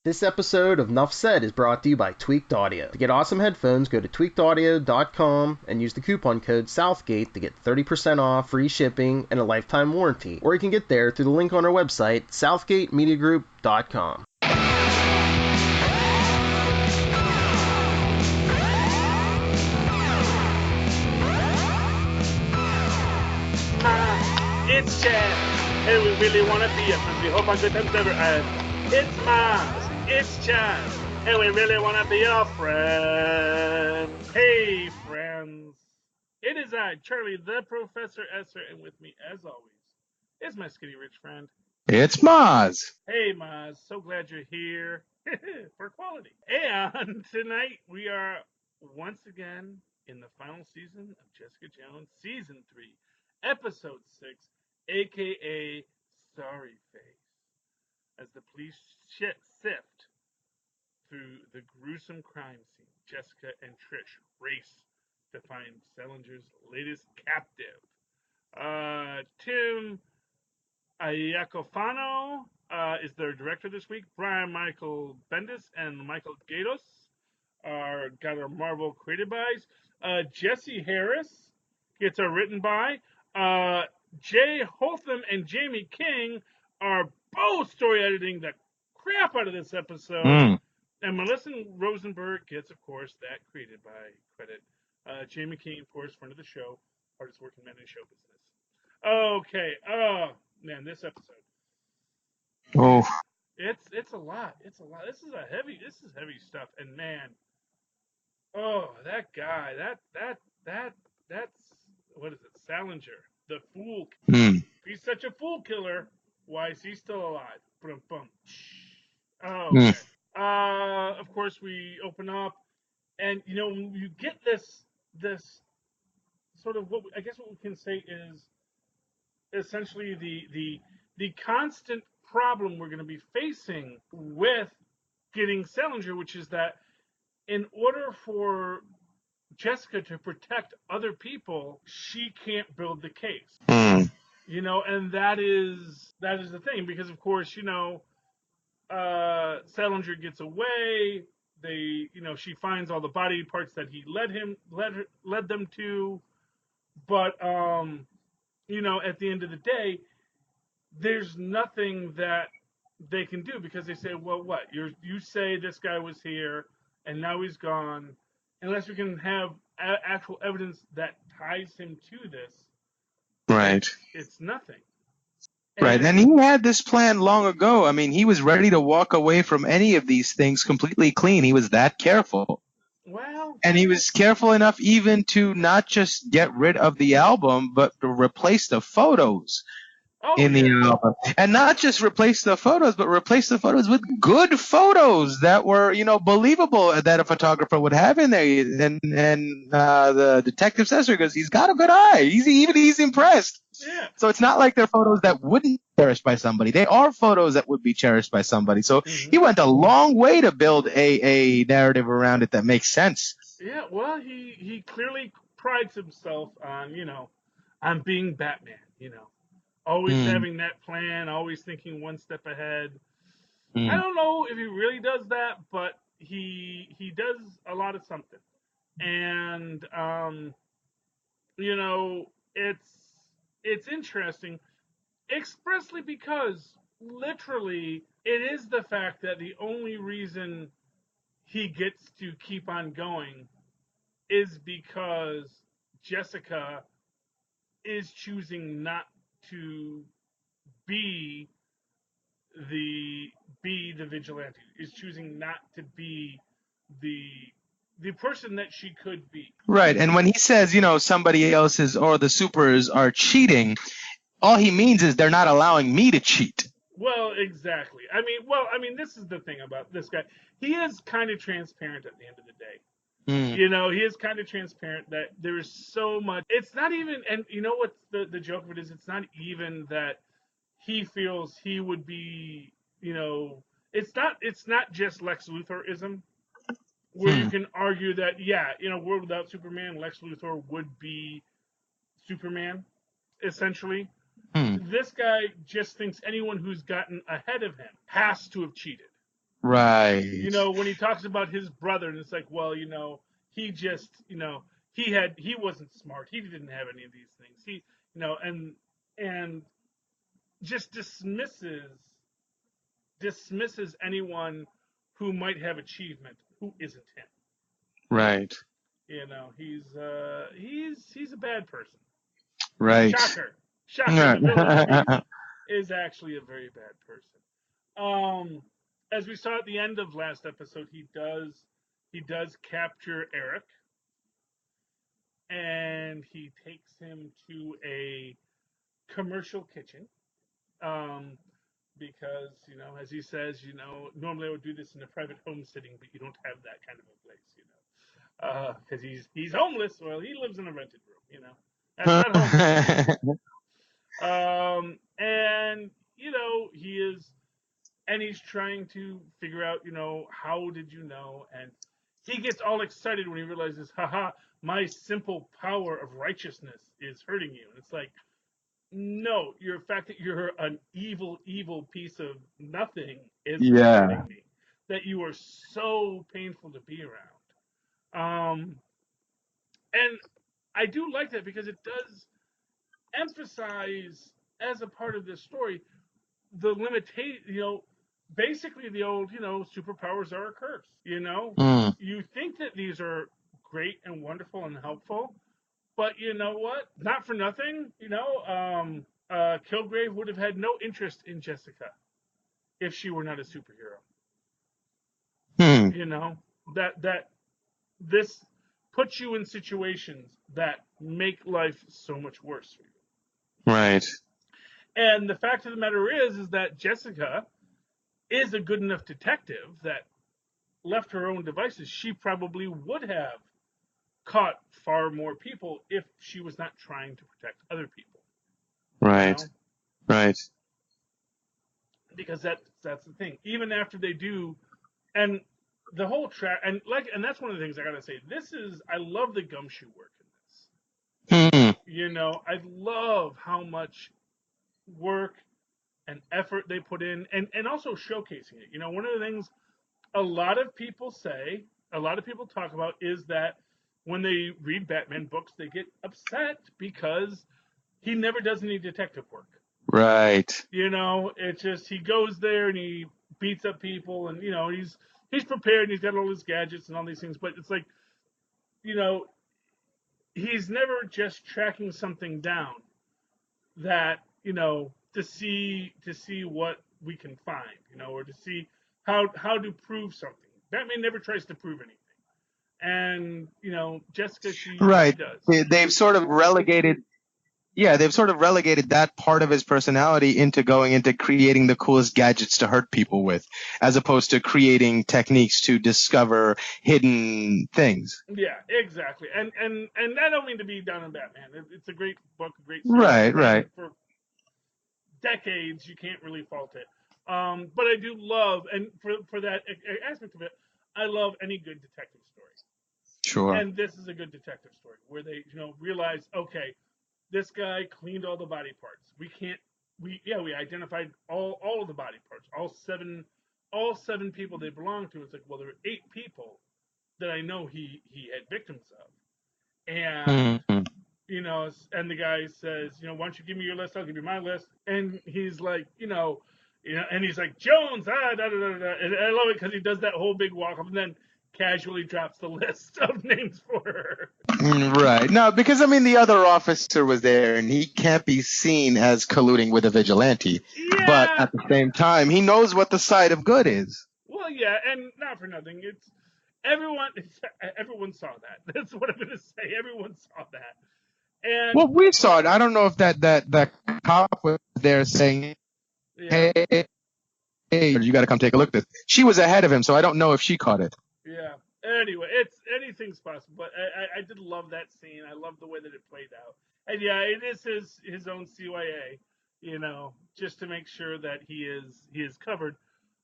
This episode of Nuff Said is brought to you by Tweaked Audio. To get awesome headphones, go to tweakedaudio.com and use the coupon code Southgate to get 30% off, free shipping, and a lifetime warranty. Or you can get there through the link on our website, southgatemediagroup.com. It's Chad, and we really want to be it, and we hope our good times never end. It's Mozz, it's Chad, and we really want to be your friend. Hey, friends. It is I, Charlie, the Professor Esser, and with me, as always, is my skinny rich friend. It's Mozz. Hey, Mozz, so glad you're here for quality. And tonight we are once again in the final season of Jessica Jones, Season 3, Episode 6, aka Sorry Face, as the police sift through the gruesome crime scene. Jessica and Trish race to find Salinger's latest captive. Tim Iacofano is their director this week. Brian Michael Bendis and Michael Gaydos got our Marvel created bys. Jesse Harris gets our written by. Jay Holtham and Jamie King are both story editing the crap out of this episode. And Melissa Rosenberg gets, of course, that created by credit. Jamie King, of course, friend of the show, hardest working man in show business. Okay. Oh, man, this episode. Oh. It's a lot. It's a lot. This is heavy stuff. And man, oh, that guy, that's what is it? Salinger, the fool. He's such a fool killer. Why is he still alive? Boom, boom. Oh, okay. Of course, we open up, and you get this sort of what we can say is essentially the constant problem we're going to be facing with getting Salinger, which is that in order for Jessica to protect other people, she can't build the case. And that is the thing, because of course, Salinger gets away. She finds all the body parts that he led them to, but at the end of the day, there's nothing that they can do, because they say, well, what? You say this guy was here and now he's gone. Unless we can have actual evidence that ties him to this, right? It's nothing. Right, and he had this plan long ago. I mean, he was ready to walk away from any of these things completely clean. He was that careful. Well, and he was careful enough even to not just get rid of the album, but to replace the photos in the album. And not just replace the photos, but replace the photos with good photos that were, believable, that a photographer would have in there. And the detective says her, because he's got a good eye. He's impressed. Yeah. So it's not like they're photos that wouldn't be cherished by somebody. They are photos that would be cherished by somebody. So he went a long way to build a narrative around it that makes sense. Yeah, well, he clearly prides himself on, on being Batman, always having that plan, always thinking one step ahead. I don't know if he really does that, but he does a lot of something. And, it's interesting, expressly because literally it is the fact that the only reason he gets to keep on going is because Jessica is choosing not to be the vigilante, is choosing not to be the person that she could be. Right, and when he says, somebody else's or the supers are cheating, all he means is they're not allowing me to cheat. Well, exactly. I mean, this is the thing about this guy. He is kind of transparent at the end of the day. He is kind of transparent that there is so much. It's not even, and what's the joke of it is, it's not even that he feels he would be, it's not just Lex Luthor-ism, where you can argue that, world without Superman, Lex Luthor would be Superman, essentially. This guy just thinks anyone who's gotten ahead of him has to have cheated. Right. You know, when he talks about his brother, and it's like, well, you know, he just, you know, he wasn't smart. He didn't have any of these things. He, you know, and just dismisses anyone who might have achievement who isn't him. Right. You know, he's a bad person. Right. Shocker. Shocker. Right. The villain is actually a very bad person. As we saw at the end of last episode, he does capture Eric, and he takes him to a commercial kitchen. Um, because you know, as he says, you know, normally I would do this in a private home sitting, but you don't have that kind of a place, you know, because he's homeless. Well, he lives in a rented room, you know. That's not homeless. And you know, he's trying to figure out, you know, how did you know? And he gets all excited when he realizes, haha, my simple power of righteousness is hurting you. And it's like, no, your fact that you're an evil piece of nothing is what's Yeah. hurting me. That you are so painful to be around. And I do like that because it does emphasize, as a part of this story, the limitation, you know, basically the old, you know, superpowers are a curse. You know, Mm. you think that these are great and wonderful and helpful, but you know what? Not for nothing, you know, Kilgrave would have had no interest in Jessica if she were not a superhero. Hmm. You know, that this puts you in situations that make life so much worse for you. Right. And the fact of the matter is that Jessica is a good enough detective that left her own devices, she probably would have caught far more people if she was not trying to protect other people. You Right. know, Right. because that's the thing. Even after they do, and the whole track, and that's one of the things I gotta say. I love the gumshoe work in this. Hmm. You know, I love how much work and effort they put in, and also showcasing it. You know, one of the things a lot of people say, a lot of people talk about is that when they read Batman books, they get upset because he never does any detective work. Right. You know, it's just he goes there and he beats up people, and you know he's prepared and he's got all his gadgets and all these things, but it's like, you know, he's never just tracking something down that, you know, to see what we can find, you know, or to see how to prove something. Batman never tries to prove anything, and you know, Jessica, she Right. does. They've sort of relegated. Yeah, they've sort of relegated that part of his personality into going into creating the coolest gadgets to hurt people with, as opposed to creating techniques to discover hidden things. Yeah, exactly. And I don't mean to be down on Batman. It's a great book, a great series. Right. It ran Right. for decades. You can't really fault it. But I do love, and for that aspect of it, I love any good detective story. Sure. And this is a good detective story where they, you know, realize, okay, this guy cleaned all the body parts. We can't. We identified all of the body parts, all seven people they belong to. It's like, well, there are 8 people that I know he had victims of, and Hmm. you know, and the guy says, you know, why don't you give me your list? I'll give you my list. And he's like, and he's like, Jones, da da da da. And I love it because he does that whole big walk up and then casually drops the list of names for her. Right. No, because I mean the other officer was there and he can't be seen as colluding with a vigilante. But Yeah. at the same time, he knows what the side of good is. Well, yeah, and not for nothing. Everyone. Everyone saw that. That's what I'm gonna say. Everyone saw that. And Well, we saw it. I don't know if that cop was there saying, yeah, "Hey, hey, you got to come take a look at this." She was ahead of him, so I don't know if she caught it. yeah. Anyway, it's anything's possible, but I did love that scene. I love the way that it played out, and yeah, it is his own CYA, you know, just to make sure that he is covered.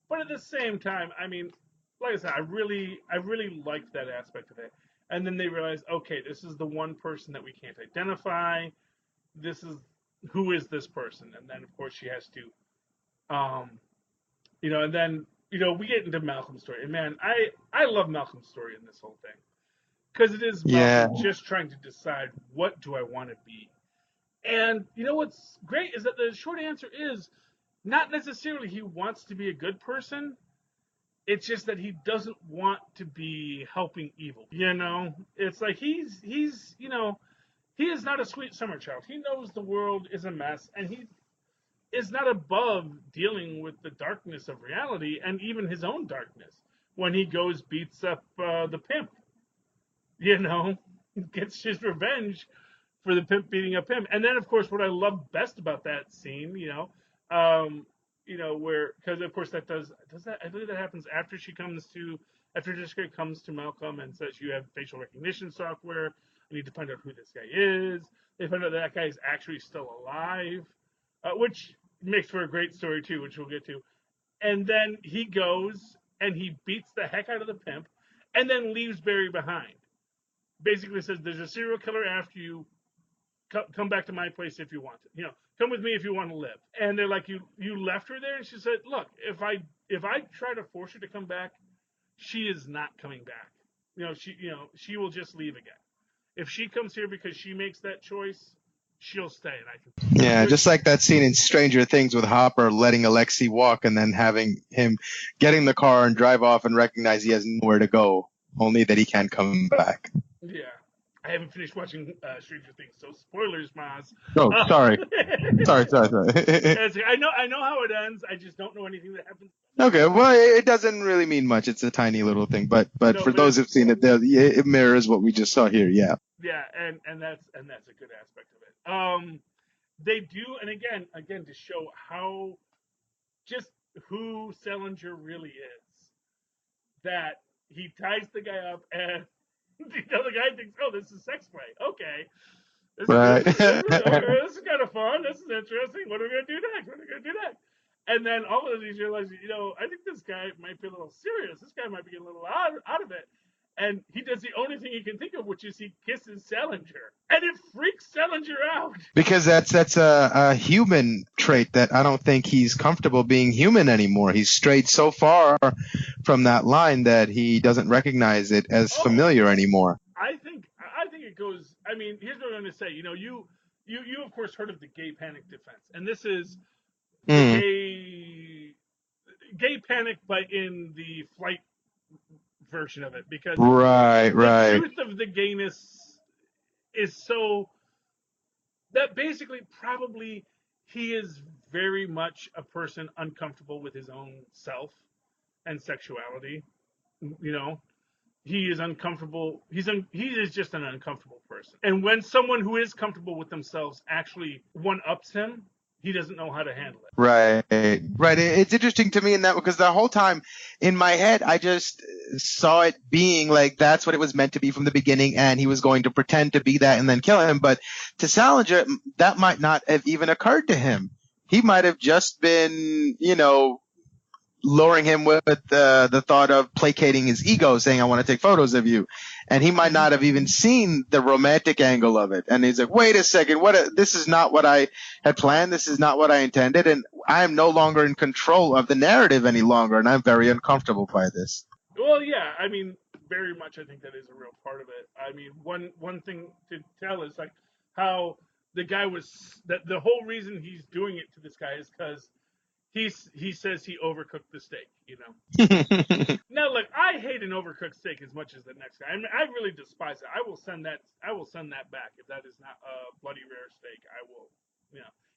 But at the same time, I mean, like I said, I really liked that aspect of it. And then they realized, okay, this is the one person that we can't identify. This is who is this person, and then of course she has to, um, and then we get into Malcolm's story, and man, I love Malcolm's story in this whole thing because it is Yeah. Malcolm just trying to decide what do I want to be. And what's great is that the short answer is not necessarily he wants to be a good person. It's just that he doesn't want to be helping evil. It's like he is not a sweet summer child. He knows the world is a mess, and he is not above dealing with the darkness of reality and even his own darkness. When he goes beats up the pimp, gets his revenge for the pimp beating up him. And then, of course, what I love best about that scene, where because of course that does that. I believe that happens after Jessica comes to Malcolm and says you have facial recognition software. I need to find out who this guy is. They find out that guy is actually still alive, which makes for a great story too, which we'll get to. And then he goes and he beats the heck out of the pimp, and then leaves Barry behind. Basically says, "There's a serial killer after you. Come back to my place if you want to. Come with me if you want to live." And they're like, "You left her there?" And she said, "Look, if I try to force her to come back, she is not coming back. She will just leave again. If she comes here because she makes that choice, she'll stay." And I can. Yeah, just like that scene in Stranger Things with Hopper letting Alexei walk and then having him get in the car and drive off and recognize he has nowhere to go, only that he can't come back. Yeah. I haven't finished watching Stranger Things, so spoilers, Mozz. Oh, sorry. sorry. I know how it ends. I just don't know anything that happens. Okay, well, it doesn't really mean much. It's a tiny little thing, but for those who've seen it, it mirrors what we just saw here. Yeah. Yeah, and that's a good aspect of it. They do, and again to show how just who Salinger really is. That he ties the guy up and. The guy thinks, "Oh, this is sex play. Okay, this is kind of fun. This is interesting. What are we gonna do next? And then all of these realize, I think this guy might be a little serious. This guy might be getting a little out of it. And he does the only thing he can think of, which is he kisses Salinger, and it freaks Salinger out. Because that's a human trait that I don't think he's comfortable being human anymore. He's strayed so far from that line that he doesn't recognize it as familiar anymore. I think it goes. I mean, here's what I'm going to say. You of course heard of the gay panic defense, and this is gay panic, but in the flight version of it, because the truth of the gayness is so that basically probably he is very much a person uncomfortable with his own self and sexuality. He is uncomfortable. He is just an uncomfortable person. And when someone who is comfortable with themselves actually one-ups him, he doesn't know how to handle it. Right. It's interesting to me in that because the whole time in my head, I just saw it being like that's what it was meant to be from the beginning, and he was going to pretend to be that and then kill him. But to Salinger, that might not have even occurred to him. He might have just been, luring him with the thought of placating his ego, saying, "I want to take photos of you." And he might not have even seen the romantic angle of it. And he's like, "Wait a second, this is not what I had planned. This is not what I intended. And I am no longer in control of the narrative any longer. And I'm very uncomfortable by this." Well, yeah, I mean, very much I think that is a real part of it. I mean, one thing to tell is like how the guy that the whole reason he's doing it to this guy is because he says he overcooked the steak, Now, look, I hate an overcooked steak as much as the next guy. I mean, I really despise it. I will send that back if that is not a bloody rare steak. I will,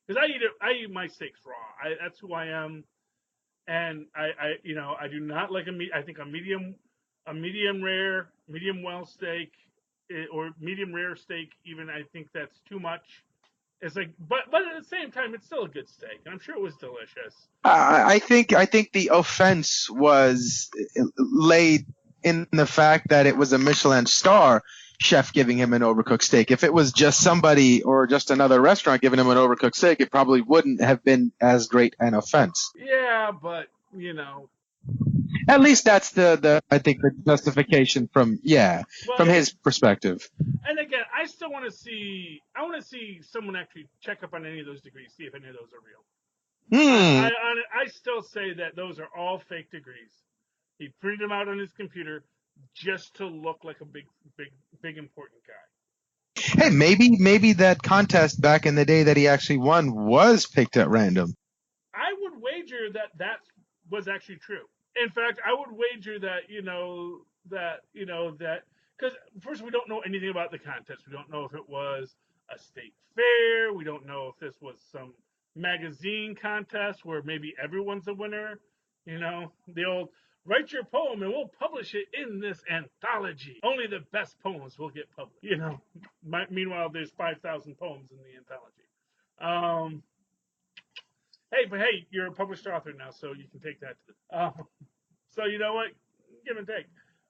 because I eat my steaks raw. That's who I am, and I do not like I think a medium rare, medium well steak, or medium rare steak. Even I think that's too much. It's like, but at the same time, it's still a good steak, and I'm sure it was delicious. I think the offense was laid in the fact that it was a Michelin star chef giving him an overcooked steak. If it was just somebody or just another restaurant giving him an overcooked steak, it probably wouldn't have been as great an offense. Yeah, but At least that's the I think the justification from his perspective. And again, I want to see someone actually check up on any of those degrees, see if any of those are real. I still say that those are all fake degrees. He printed them out on his computer just to look like a big important guy. Hey, maybe that contest back in the day that he actually won was picked at random. I would wager that was actually true. In fact, I would wager that because first we don't know anything about the contest. We don't know if it was a state fair. We don't know if this was some magazine contest where maybe everyone's a winner. The old write your poem and we'll publish it in this anthology. Only the best poems will get published. Meanwhile, there's 5,000 poems in the anthology. Hey, you're a published author now, so you can take that. So you know what? Give and take.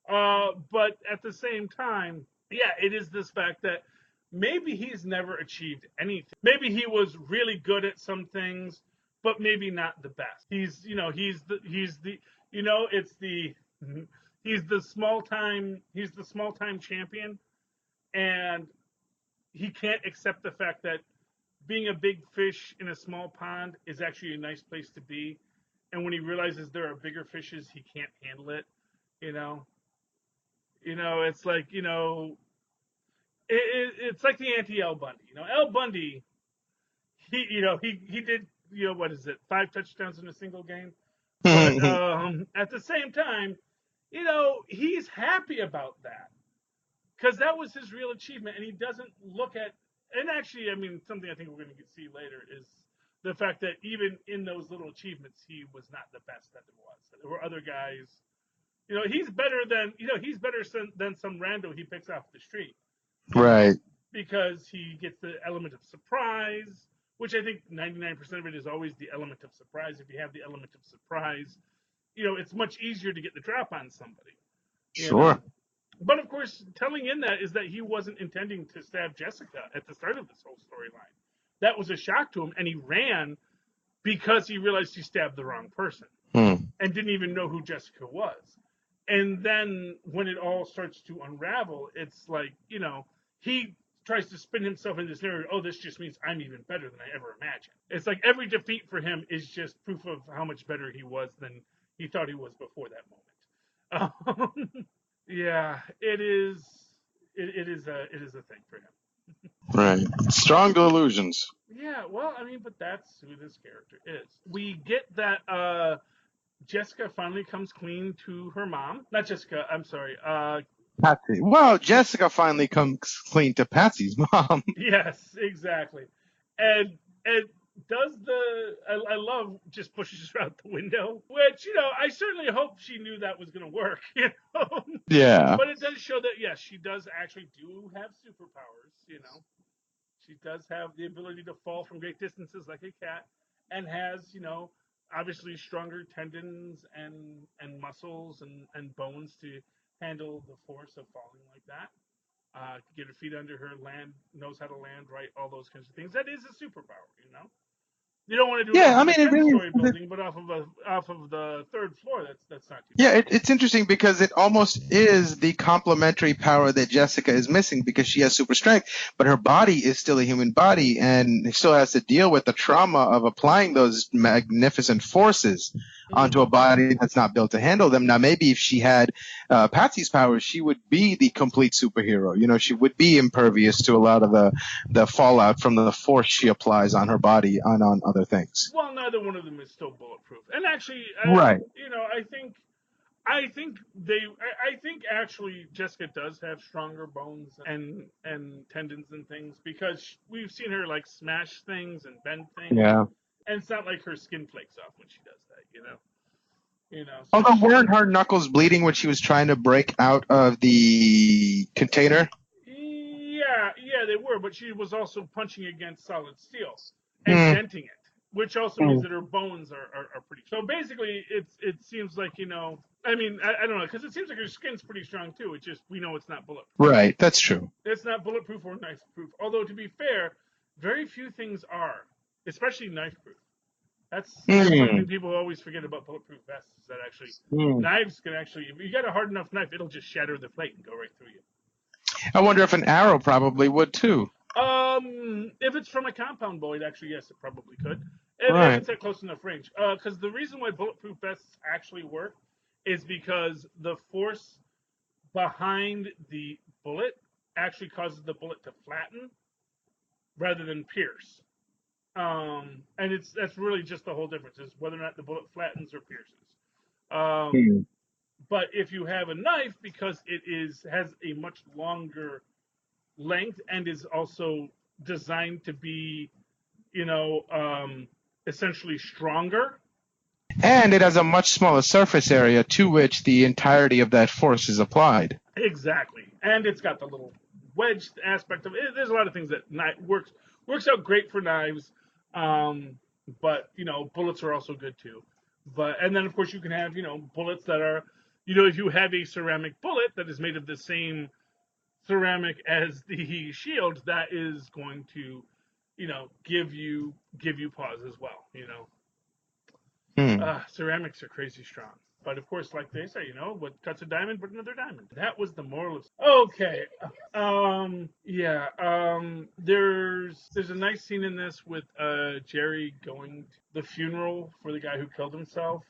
But at the same time, yeah, it is this fact that maybe he's never achieved anything. Maybe he was really good at some things, but maybe not the best. He's the small time champion, and he can't accept the fact that being a big fish in a small pond is actually a nice place to be. And when he realizes there are bigger fishes, he can't handle it. It's like, it's like the anti-El Bundy. El Bundy, he did, what is it, 5 touchdowns in a single game? But at the same time, he's happy about that because that was his real achievement, and he doesn't look at. And actually, I mean, something I think we're going to see later is the fact that even in those little achievements, he was not the best that there was. There were other guys. He's better than some rando he picks off the street. Right. Because he gets the element of surprise, which I think 99% of it is always the element of surprise. If you have the element of surprise, it's much easier to get the drop on somebody. Sure. But of course, telling in that is that he wasn't intending to stab Jessica at the start of this whole storyline. That was a shock to him, and he ran because he realized he stabbed the wrong person and didn't even know who Jessica was. And then when it all starts to unravel, it's like, he tries to spin himself in this narrative. Oh, this just means I'm even better than I ever imagined. It's like every defeat for him is just proof of how much better he was than he thought he was before that moment. Yeah, it is. It is a thing for him. Right. Strong delusions. Yeah, well, I mean, but that's who this character is. We get that Jessica finally comes clean to her mom. Not Jessica. I'm sorry. Patsy. Well, Jessica finally comes clean to Patsy's mom. Yes, exactly. And does I love just pushes her out the window, which, I certainly hope she knew that was going to work, Yeah. But it does show that, yes, she does actually do have superpowers, She does have the ability to fall from great distances like a cat and has, obviously stronger tendons and muscles and bones to handle the force of falling like that. Get her feet under her, knows how to land right, all those kinds of things. That is a superpower, You don't want to do it off of a 10-story building, but off of the 3rd floor, that's not too bad. Yeah, it's interesting because it almost is the complementary power that Jessica is missing because she has super strength, but her body is still a human body and still has to deal with the trauma of applying those magnificent forces onto a body that's not built to handle them. Now, maybe if she had Patsy's powers, she would be the complete superhero. She would be impervious to a lot of the fallout from the force she applies on her body and on other things. Well, neither one of them is still bulletproof. And actually, right. I think actually Jessica does have stronger bones and tendons and things because we've seen her like smash things and bend things. Yeah. And it's not like her skin flakes off when she does that, So although weren't her knuckles bleeding when she was trying to break out of the container? Yeah, they were, but she was also punching against solid steel and denting it, which also means that her bones are pretty. So basically, it seems like I mean, I don't know, because it seems like her skin's pretty strong too. It's just we know it's not bulletproof. Right, that's true. It's not bulletproof or knife-proof. Although to be fair, very few things are, especially knife-proof. That's something people always forget about bulletproof vests. Is that actually knives can actually, if you got a hard enough knife, it'll just shatter the plate and go right through you. I wonder if an arrow probably would too. If it's from a compound bolt, actually, yes, it probably could. And it's at close enough range. Because the reason why bulletproof vests actually work is because the force behind the bullet actually causes the bullet to flatten rather than pierce. And that's really just the whole difference, is whether or not the bullet flattens or pierces. But if you have a knife, because it has a much longer length and is also designed to be, essentially stronger. And it has a much smaller surface area to which the entirety of that force is applied. Exactly. And it's got the little wedge aspect of it. There's a lot of things that works out great for knives. But, bullets are also good too. And then, of course, you can have, bullets that are, if you have a ceramic bullet that is made of the same ceramic as the shield, that is going to, give you pause as well, ceramics are crazy strong. But of course, like they say, what cuts a diamond but another diamond. That was the moral of. Okay. There's a nice scene in this with Jerry going to the funeral for the guy who killed himself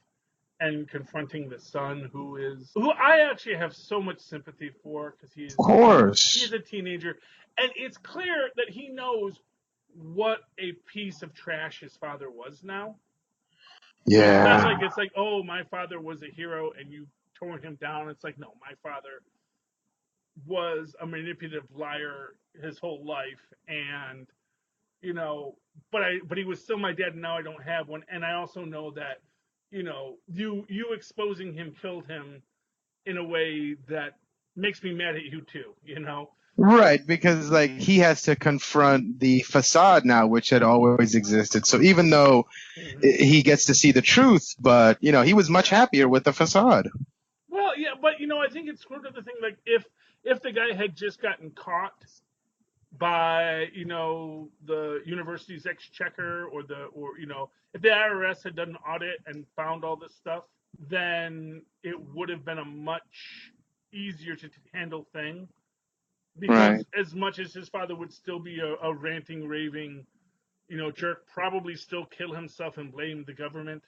and confronting the son who I actually have so much sympathy for, because he's a teenager, and it's clear that he knows what a piece of trash his father was now. Yeah. It's like, oh, my father was a hero and you tore him down. It's like, no, my father was a manipulative liar his whole life, and but he was still my dad, and now I don't have one. And I also know that, you exposing him killed him in a way that makes me mad at you too, Right, because he has to confront the facade now, which had always existed. So even though he gets to see the truth, but he was much happier with the facade. Well, yeah, but I think it's sort of the thing, like if the guy had just gotten caught by the university's exchequer, or if the IRS had done an audit and found all this stuff, then it would have been a much easier to handle thing. Because as much as his father would still be a ranting, raving, jerk, probably still kill himself and blame the government.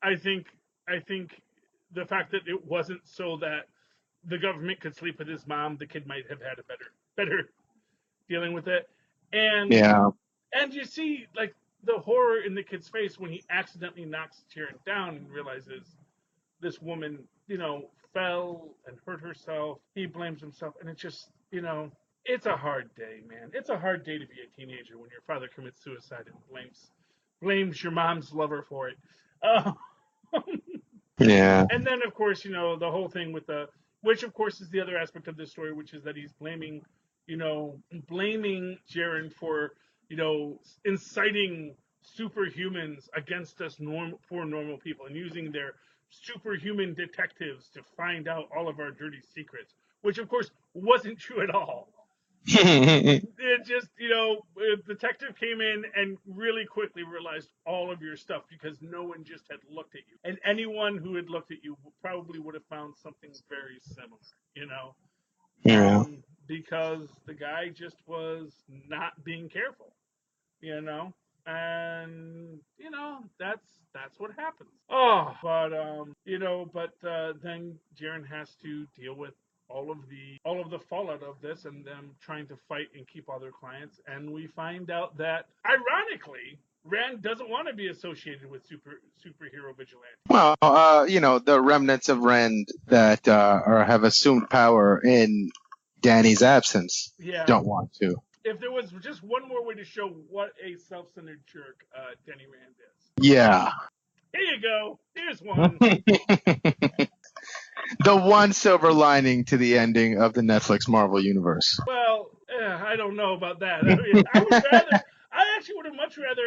I think the fact that it wasn't so that the government could sleep with his mom, the kid might have had a better dealing with it. And and you see the horror in the kid's face when he accidentally knocks Sharon down and realizes this woman, fell and hurt herself. He blames himself, and it's just, it's a hard day, man. It's a hard day to be a teenager when your father commits suicide and blames your mom's lover for it. Yeah. And then, of course, the whole thing with which of course is the other aspect of this story, which is that he's blaming Jaren for, inciting superhumans against us poor normal people, and using their superhuman detectives to find out all of our dirty secrets, which of course wasn't true at all. It just, a detective came in and really quickly realized all of your stuff because no one just had looked at you. And anyone who had looked at you probably would have found something very similar, Yeah. Because the guy just was not being careful, and that's what happens. Oh, but then Jaren has to deal with all of the fallout of this, and them trying to fight and keep all their clients. And we find out that, ironically, Rand doesn't want to be associated with superhero vigilante. Well, the remnants of Rand that have assumed power in Danny's absence don't want to. If there was just one more way to show what a self-centered jerk Danny Rand is. Yeah. Here you go. Here's one. The one silver lining to the ending of the Netflix Marvel universe. Well, I don't know about that. I mean, I actually would have much rather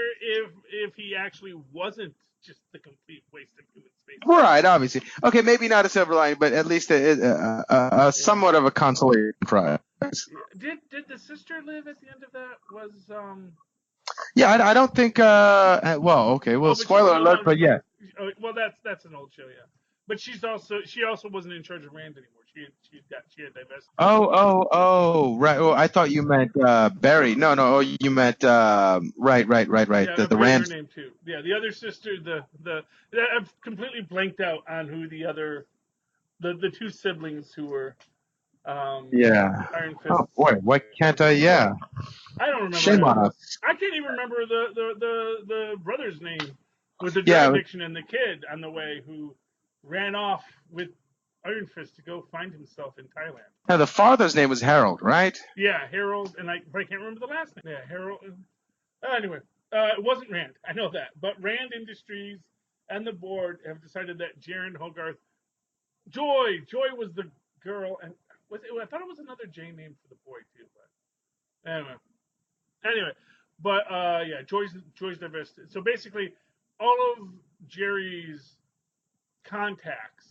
if he actually wasn't just the complete waste of human space. Right, obviously. Okay, maybe not a silver lining, but at least a somewhat of a consolation prize. Did the sister live at the end of that? Yeah, I don't think. Well, okay. Well, spoiler alert, but yeah. Well, that's an old show, yeah. But she also wasn't in charge of Rand anymore. She had divested. Right. Oh, I thought you meant Barry. No. Oh, you meant right. Yeah, The I'm forgetting her Rand. name too. Yeah, the other sister, I've completely blanked out on who the two siblings who were Yeah. Iron Oh Fist's. boy, why can't I? Yeah. I don't remember. Shame on us. I can't even remember the brother's name with the drug Yeah. addiction and the kid on the way who ran off with Iron Fist to go find himself in Thailand. Now the father's name was Harold, right? Yeah, Harold, but I can't remember the last name. Yeah, Harold. Anyway, it wasn't Rand. I know that, but Rand Industries and the board have decided that Jaren Hogarth, Joy was the girl, and I thought it was another J name for the boy too. But anyway, but yeah, Joy's divested. So basically, all of Jerry's contacts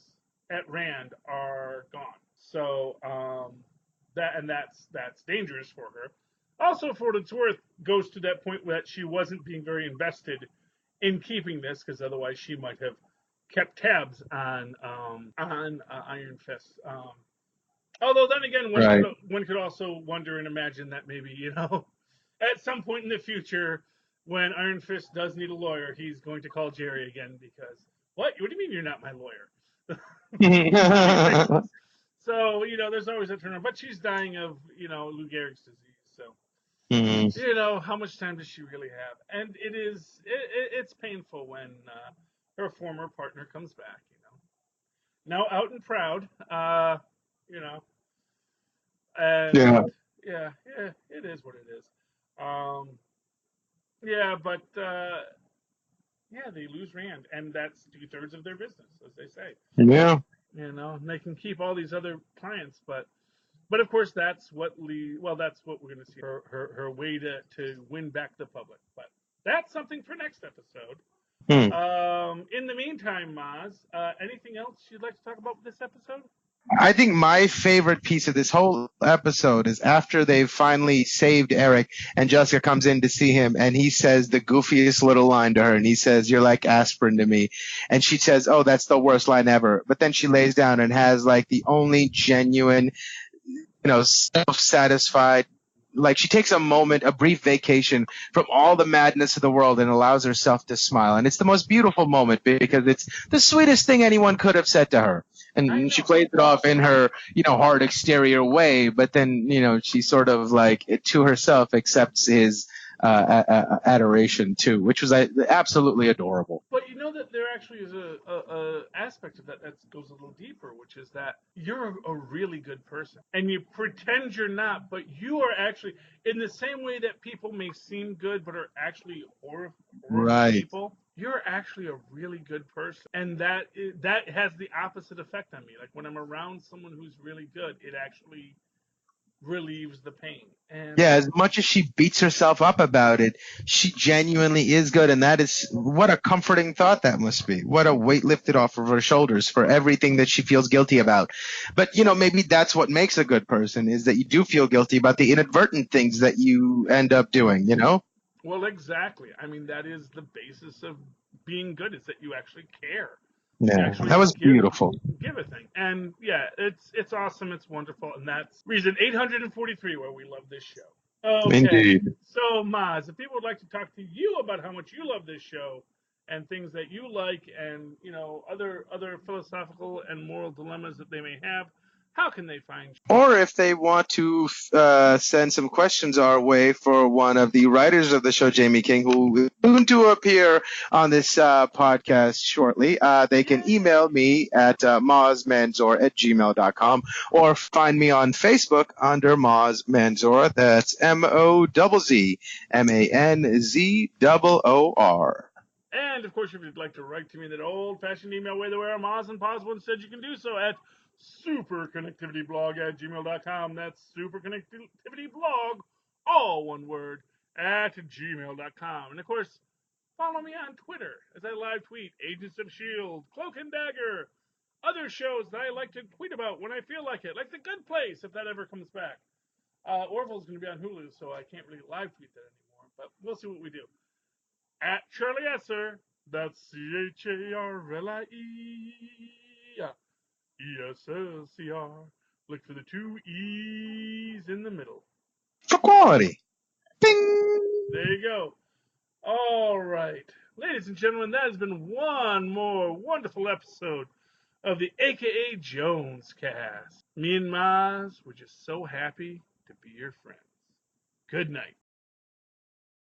at Rand are gone. So that's dangerous for her. Also, for what it's worth, goes to that point that she wasn't being very invested in keeping this, because otherwise she might have kept tabs on Iron Fist. Although then again, Right. one could also wonder and imagine that maybe at some point in the future, when Iron Fist does need a lawyer, he's going to call Jerry again because what? What do you mean you're not my lawyer? So there's always a turnaround. But she's dying of Lou Gehrig's disease. So how much time does she really have? And it's painful when her former partner comes back. Now out and proud. You know, and Yeah. yeah, it is what it is. Um, yeah, but yeah, they lose Rand, and that's 2/3 of their business, as they say. Yeah. And they can keep all these other clients, but of course that's what that's what we're going to see her way to win back the public. But that's something for next episode. Hmm. In the meantime, Mozz, anything else you'd like to talk about with this episode? I think my favorite piece of this whole episode is after they've finally saved Eric and Jessica comes in to see him and he says the goofiest little line to her and he says, "You're like aspirin to me." And she says, "Oh, that's the worst line ever." But then she lays down and has like the only genuine, self-satisfied, like she takes a moment, a brief vacation from all the madness of the world and allows herself to smile. And it's the most beautiful moment because it's the sweetest thing anyone could have said to her. And she plays it off in her, hard exterior way, but then, she sort of like to herself accepts his adoration too, which was absolutely adorable. But that there actually is a aspect of that goes a little deeper, which is that you're a really good person, and you pretend you're not, but you are actually, in the same way that people may seem good but are actually horrible Right. people. You're actually a really good person, and that has the opposite effect on me. Like when I'm around someone who's really good, it actually relieves the pain. And yeah, as much as she beats herself up about it, she genuinely is good, and that is what a comforting thought that must be. What a weight lifted off of her shoulders for everything that she feels guilty about. But maybe that's what makes a good person, is that you do feel guilty about the inadvertent things that you end up doing. Well, exactly. I mean, that is the basis of being good, is that you actually care. Yeah, that was beautiful. Give a thing. And yeah, it's awesome. It's wonderful. And that's reason 843 where we love this show. Okay. Indeed. So, Mozz, if people would like to talk to you about how much you love this show and things that you like and, other philosophical and moral dilemmas that they may have, how can they find you? Or if they want to send some questions our way for one of the writers of the show, Jamie King, who is soon to appear on this podcast shortly, they can email me at mozzmanzor@gmail.com or find me on Facebook under Mozz Manzor. That's MOZZMANZOOR. And, of course, if you'd like to write to me in that old-fashioned email way the way our Mozz and Paz once said, you can do so at superconnectivityblog@gmail.com. That's superconnectivityblog, all one word, @gmail.com. And, of course, follow me on Twitter as I live tweet Agents of S.H.I.E.L.D., Cloak and Dagger, other shows that I like to tweet about when I feel like it, like The Good Place, if that ever comes back. Orville's going to be on Hulu, so I can't really live tweet that anymore, but we'll see what we do. At Charlie Esser, that's CHARLIE. ESLCR. Look for the 2 E's in the middle. For quality. Bing! There you go. All right. Ladies and gentlemen, that has been one more wonderful episode of the AKA JonesCast. Me and Mozz were just so happy to be your friends. Good night.